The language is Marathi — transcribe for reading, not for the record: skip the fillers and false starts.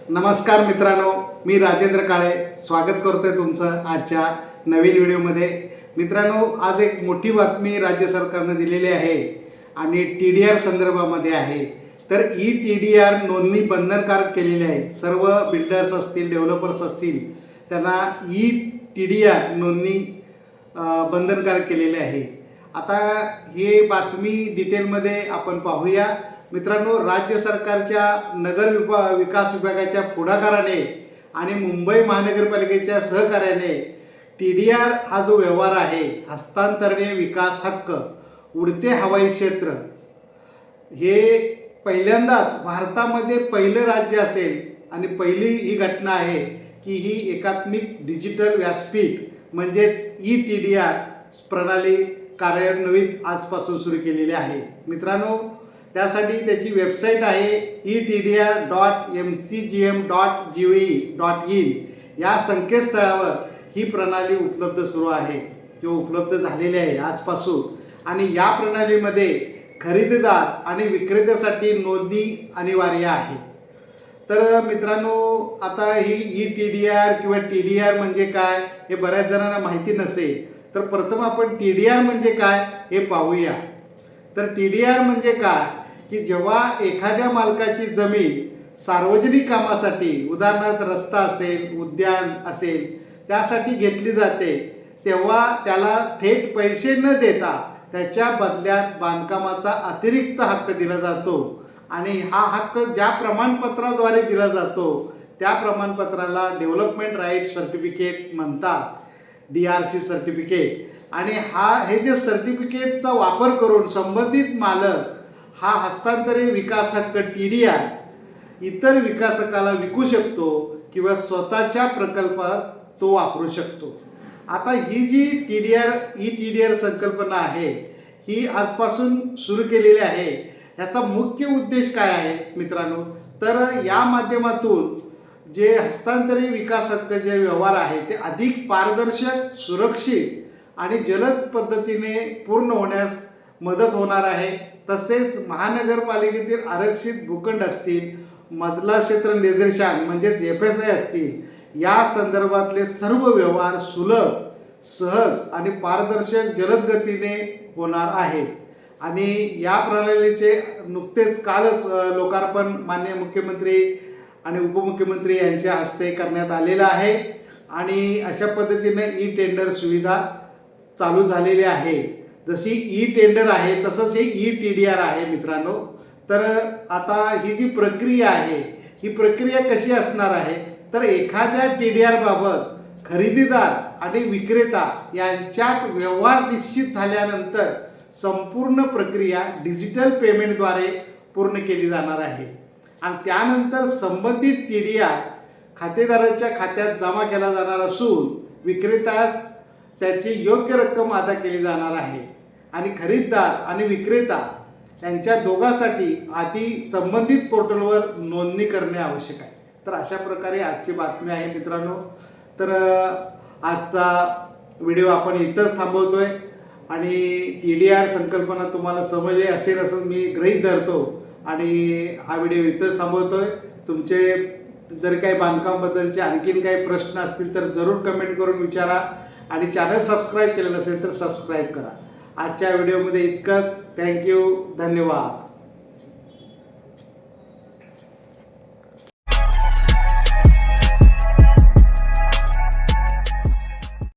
नमस्कार मित्रांनो, मी राजेंद्र काळे स्वागत करतोय तुमचं आजच्या नवीन व्हिडिओमध्ये। मित्रांनो, आज एक मोठी बातमी राज्य सरकारने दिलेली आहे आणि TDR संदर्भामध्ये आहे। तर TDR नोंदणी बंधनकारक केलेली आहे। सर्व बिल्डर्स असतील, डेव्हलपर्स असतील, त्यांना TDR नोंदणी बंधनकारक केलेली आहे। आता हे बातमी डिटेलमध्ये आपण पाहूया। मित्रांनो, राज्य सरकारच्या नगर विकास विभागाच्या पुढाकाराने आणि मुंबई महानगरपालिकेच्या सहकार्याने TDR हा जो व्यवहार आहे, हस्तांतरणीय विकास हक्क उडते हवाई क्षेत्र, हे पहिल्यांदाच भारतामध्ये पहिलं राज्य असेल आणि पहिली ही घटना आहे की ही एकात्मिक डिजिटल व्यासपीठ म्हणजेच TDR प्रणाली कार्यान्वित आजपासून सुरू केलेली आहे। मित्रांनो, त्यासाठी त्याची वेबसाईट आहे etdr.mcgm.gov.in या संकेतस्थळावर ही प्रणाली उपलब्ध सुरू आहे किंवा उपलब्ध झालेली आहे आजपासून। आणि या प्रणालीमध्ये खरेदीदार आणि विक्रेत्यासाठी नोंदणी अनिवार्य आहे। तर मित्रांनो, आता ही TDR किंवा TDR म्हणजे काय हे बऱ्याच जणांना माहिती नसेल, तर प्रथम आपण TDR म्हणजे काय हे पाहूया। तर TDR म्हणजे काय की जेव्हा एखाद्या मालकाची जमीन सार्वजनिक कामासाठी, उदाहरणार्थ रस्ता असेल, उद्यान असेल, त्यासाठी घेतली जाते, तेव्हा त्याला थेट पैसे न देता त्याच्या बदल्यात बांधकामाचा अतिरिक्त हक्क दिला जातो। आणि हा हक्क ज्या प्रमाणपत्राद्वारे दिला जातो त्या प्रमाणपत्राला डेव्हलपमेंट राईट सर्टिफिकेट म्हणतात, DRC सर्टिफिकेट। आणि हे जे सर्टिफिकेटचा वापर करून संबंधित मालक हा हस्तांतरित विकास हक्क TDR इतर विकासकाला विकू शकतो किंवा स्वतःच्या प्रकल्पात तो वापरू शकतो। आता ही जी TDR संकल्पना आहे, ही आजपासून सुरू केलेली आहे। याचा मुख्य उद्देश काय आहे मित्रांनो, तर या माध्यमातून जे हस्तांतरित विकास हक्क जे व्यवहार आहे ते अधिक पारदर्शक, सुरक्षित आणि जलद पद्धतीने पूर्ण होण्यास मदत होणार आहे। तसेच महानगरपालिकेतील आरक्षित भूखंड असतील, मजला क्षेत्र निर्देशांक म्हणजेच FSI असतील, या संदर्भातले सर्व व्यवहार सुलभ, सहज आणि पारदर्शक जलद गतीने होणार आहे। आणि या प्रणालीचे नुकतेच कालच लोकार्पण माननीय मुख्यमंत्री आणि उपमुख्यमंत्री यांच्या हस्ते करण्यात आलेला आहे। आणि अशा पद्धतीने टेंडर सुविधा चालू झालेली आहे। जशी टेंडर आहे तसंच हे TDR आहे मित्रांनो। तर आता ही जी प्रक्रिया आहे, ही प्रक्रिया कशी असणार आहे, तर एखाद्या TDR बाबत खरेदीदार आणि विक्रेता यांच्यात व्यवहार निश्चित झाल्यानंतर संपूर्ण प्रक्रिया डिजिटल पेमेंटद्वारे पूर्ण केली जाणार आहे। आणि त्यानंतर संबंधित TDR खातेदाराच्या खात्यात जमा केला जाणार असून विक्रेत्यास त्याची योग्य रक्कम अदा केली जाणार आहे। आणि खरेदीदार आणि विक्रेता यांच्या दोघांसाठी आधी संबंधित पोर्टलवर नोंदणी करणे आवश्यक आहे। तर अशा प्रकारे आजची बातमी आहे मित्रांनो। तर आजचा व्हिडिओ आपण इथंच थांबवतोय आणि TDR संकल्पना तुम्हाला समजली असेल असं मी गृहीत धरतो आणि हा व्हिडिओ इथंच थांबवतोय। तुमचे जर काही बांधकामाबद्दलचे आणखीन काही प्रश्न असतील तर जरूर कमेंट करून विचारा आणि चॅनल सबस्क्राईब केलं नसेल तर सबस्क्राईब करा। आजच्या व्हिडिओमध्ये इतकंच। थँक्यू, धन्यवाद।